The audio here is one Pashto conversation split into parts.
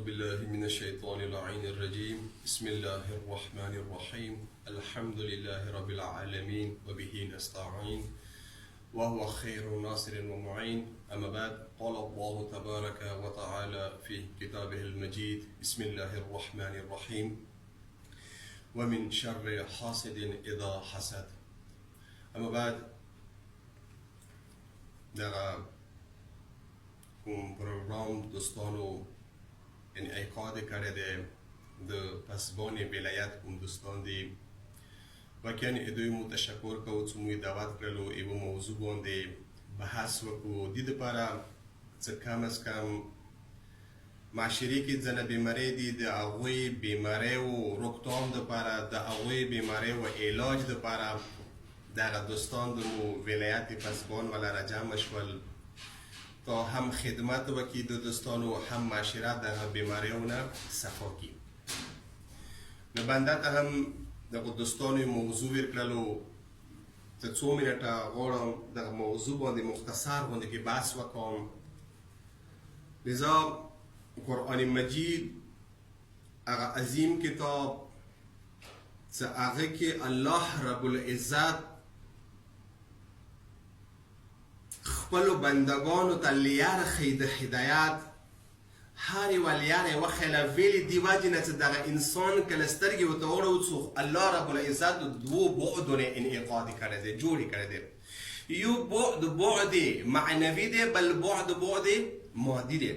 بالله من الشيطان اللعين الرجيم بسم الله الرحمن الرحيم الحمد لله رب العالمين وبه نستعين وهو خير ناصر ومعين أما بعد قال الله تبارك وتعالى في كتابه المجيد بسم الله الرحمن الرحيم ومن شر حاسد إذا حسد أما بعد در کوم پروگرام دوستانو انعقاد کرده د پسبان ولایت کوم دوستان دی واقعا ادوی مو تشکر کوو چې موږ دعوت کړلو ایو موضوع باندې بحث وکړو د دې لپاره چې کم از کم معاشري کې ځنه بیماری دي د هغوی بیماری او روکتام لپاره د هغوی بیماری او علاج لپاره دغه دوستان د مو ولایت پسبان ولا جمع شول تا هم خدمت وکړي د دوستانو هم معاشره دغه بیماریونه صفا کړي. نو بنده ته هم دغه دوستانو موضوع ورکړلو ته څو منټه غواړم دغه موضوع باندې مختصر باندې کې بحث وکړم. لذا قرآن مجید هغه عظیم کتاب چې هغه کې الله رب العزت خپلو بندگانو ته لیار ښیي د هدایت هر یوه لیاره وښیله ویلې دې وجې نه چې دغه انسان کله سترګې ورته واړوو الله رب العزت دوو بعدونه انعقاد کړی دی جوړې کړی دی. یو بعد معنوي دی بل بعد مادي دی.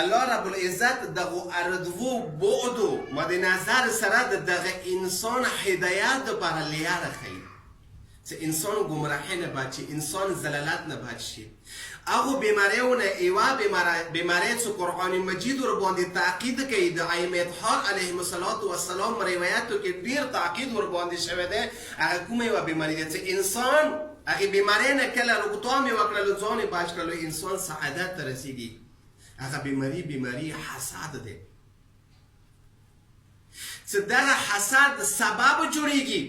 الله رب العزت دغه دوو بعدو مد نظر سره د دغه انسان هدایت دپاره لیاره ښیي چې انسان گمراهی نه بچي انسان زلالت نه بچي. هغه بیماریونه ایوا بیماری چې قرآن مجید ور باندې تاکید کوي د ائمه اطهار علیهم السلام روایتو کې ډیر تاکید ور باندې شوی دی. هغه کومه یوه بیماری ده چې انسان هغه بیماری نه کله روغتیا مې وکړلو ځان یې بچ کړلو انسان سعادت ته رسیږي. هغه بیماری حسد ده چې دغه حسد سبب جوړیږي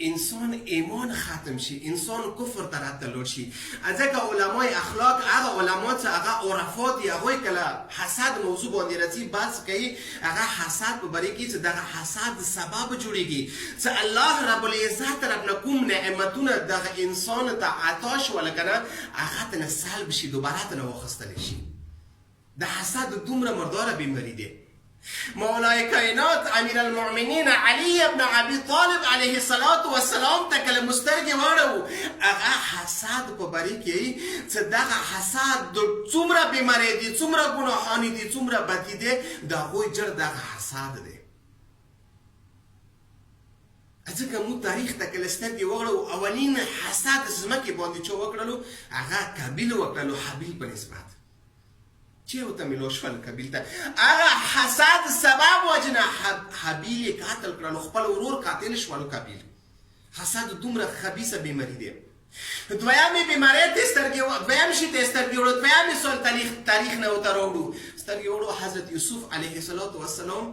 انسان ایمان ختم شي انسان کفر ته راته شي. ځکه علمای اخلاق هغه علما چې هغه عرفا دي هغوی کله حسد موضوع باندې راځي بحث کوي هغه حسد په باره کې چې دغه حسد سبب جوړیږي چې الله رب العزت طرف نه کوم نعمتونه دغه انسان ته عطا شوله که نه هغه ترنه سلب شي دوباره ترنه واخیستلی شي. د حسد دومره مرداره بیماري دی. مولای کائنات امیر المؤمنین علی ابن ابي طالب علیه السلام ته کله مسترګې واړو هغه حسد په باره کې چې دغه حسد د څومره بیماری دي څومره ګناهانې دي څومره بدي دي د هغوی جړ دغه حسد دی. ځکه موږ تاریخ ته کله سترګې واړو اولین حسد ځمکې باندې چې وکړلو هغه قابیل وکړلو حابیل په نسبت چه ورته میلو شول قابیل ته هغه حسد سبب وجنه حابیل یې قتل کړلو خپل ورور قاتل شولو قابیل. حسد دومره خبیثه بیماری دی. دویمې بیماری ته سترګې دویم شي ته سترګې وړو دویمې سول تاریخ نه ورته راوړو سترګې وړو حضرت یوسف علیه السلام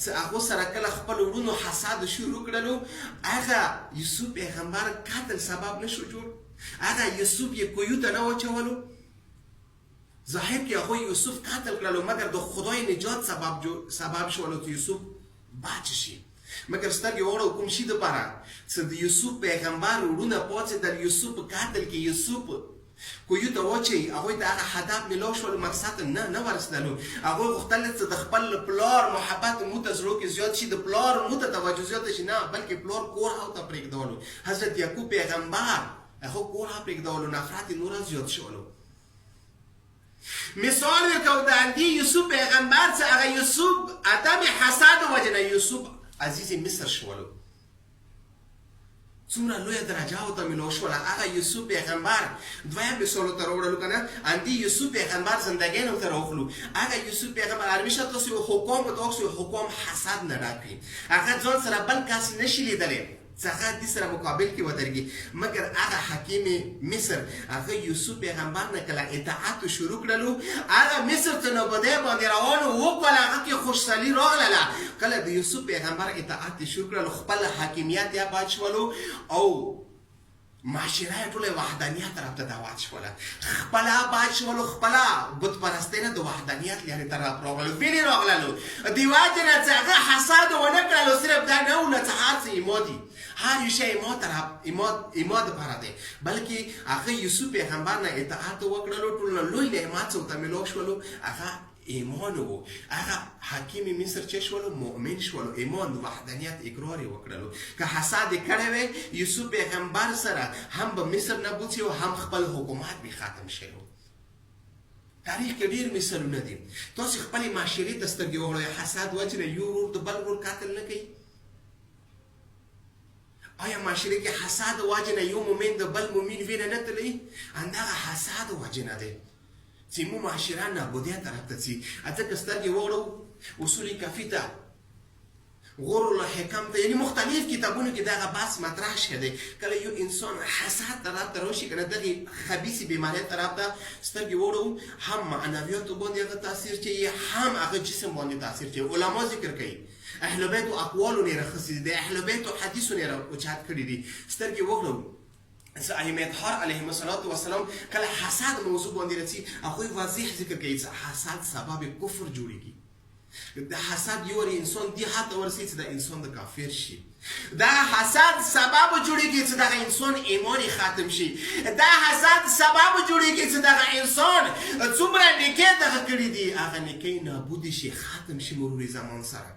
چې هغو سره کله خپل وروڼو حسد شروع کړلو هغه یوسف پیغمبر قتل سبب نشو جوړ. هغه یوسف یې کویو ته نه واچولو ظاهر کې هغوی یوسف قتل کړلو مګر د خدای نجات سبب شولو چې یوسف بچ شي. مګر سترګې وړو کوم شي دپاره چې د یوسف پیغمبر وروڼه پاڅېدل یوسف قتل کې یوسف کویو ته واچوي هغوی ته هغه هدف میلاو شول مقصد نه ورسېدلو. هغوی غوښتل چې د خپل پلار محبت مو ته زړو کې زیات شي د پلار مو ته توجه زیاته شي نه بلکې پلار کور هلته پرېږدولو. حضرت یعقوب پیغمبر هغه کور هم پرېږدولو نفرت یې نور زیات شولو. مثال ورکو د اندی یوسف پیغمبر چې هغه یوسف عدم حسد وجنه یوسف عزیز مصر شولو څومره لویه درجه ورته میلاو شوله هغه یوسف پیغمبر دویم مثال ورته راوړلو که نه اندی یوسف پیغمبر زندګۍ ورته راوخلو هغه یوسف پیغمبر همیشه تاسو یو حکم ورته واخلئ حکم حسد نه ډک کړي هغه ځان سره بل کس نشي لیدلی څخه دې سره مقابل کې ودرېږي مګر هغه حکیم مصر هغه یوسف پیغمبر نه کله اطاعت شروع کړلو هغه مصر ته نوبدی باندې روانو وکړل هغه کې خوشحالي راغلله کله د یوسف پیغمبر اطاعت شروع کړلو خپل حاکمیت یې آباد شولو او معاشره ټوله وحدانیت طرف ته دعوت شوله خپله آباد شولو خپله بت پرستۍ نه د وحدانیت لري تر راغلو ویلي راغلو دی واجنه څنګه حسد و نه کړلو صرف دا نه ول څه ایمودي هر یو شی ایماد لپاره دی بلکې هغه یوسف پیغمبر نه اطاعت وکړلو ټول لوی نعمت څو ته ملو شولو هغه ایمان وو هغه حکیم مصر چې شولو مؤمن شولو ایمان وحدانیت اقرار وکړلو که حسد کړي وي یوسف پیغمبر سره هم به مصر نه بوتي او هم خپل حکومت به ختم شي تاریخ کې ډیر مثالونه دي تاسو خپل معاشري ته سترګې وغړئ حسد وجه یو ورور د بل ورور قاتل نه کوي آیا معاشري کې حسد وجه یو مؤمن د بل مؤمن وینه نه تلي اندغه حسد وجه نه دی چې مو معاشره نابودیت طرف ته ځي ځکه سترګې وغړو اصول کافي ته غور الله حکم ته یعنی مختلف کتابونو کې دغه بحث مطرح شوی کله یو انسان حسد طرف ته راشي کنه دغه خبيث بیماری طرف ته سترګې وړو هم معنویات باندې هغه تاثیر کوي هم هغه جسم باندې تاثیر کوي علما ذکر کوي اهل بیت او اقوال نه راخصي دي اهل بیت او حدیث نه راوچات کړی دي سترګې وړو ائمه اطهار علیهم السلام کله حسد موضوع باندې راځي هغه واضح ذکر کوي چې حسد سبب کفر جوړیږي د حسد یو انسان دی حتی ورسي چې د انسان د کافر شي دا حسد سبب جوړیږي چې د انسان ایمان ختم شي دا حسد سبب جوړیږي چې د انسان څومره نیکه دغه کړی دی هغه نیکه نابود شي ختم شي مرور زمان سره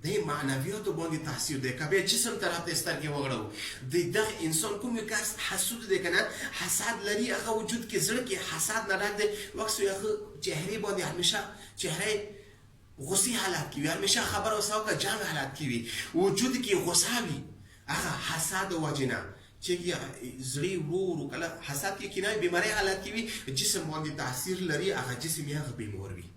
د معنویاتو باندې تاثیر دی کبه جسم طرف ته سترګې وغړو دغه انسان کوم کس حسود دی کنه حسد لري هغه وجود کې زړه کې حسد نه راځي وکس یو چهره باندې همیشه چهره غصه حالت کې وي همیشه خبر او ساوکه جنگ حالت کې وي وجود کې غصه وي هغه حسد وجنه چې زړی ورو کله حسد کې کنای بیماری حالت کې وي جسم باندې تاثیر لري هغه جسم یې بیمار وي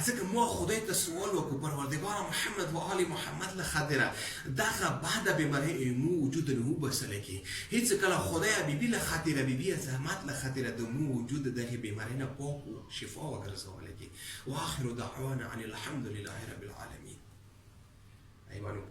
ځکه مو خدای ته سوال وکړو پروردگار محمد و آل محمد له خاطره دغه بعد بیماری مو وجود نه بسله کی هیڅ کله خدای بیبي له خاطره بیبي زحمت له خاطره د مو وجود دغه بیماری نه پاک او شفا وګرځول کی واخر دعوانا ان الحمد لله رب العالمین ایوانو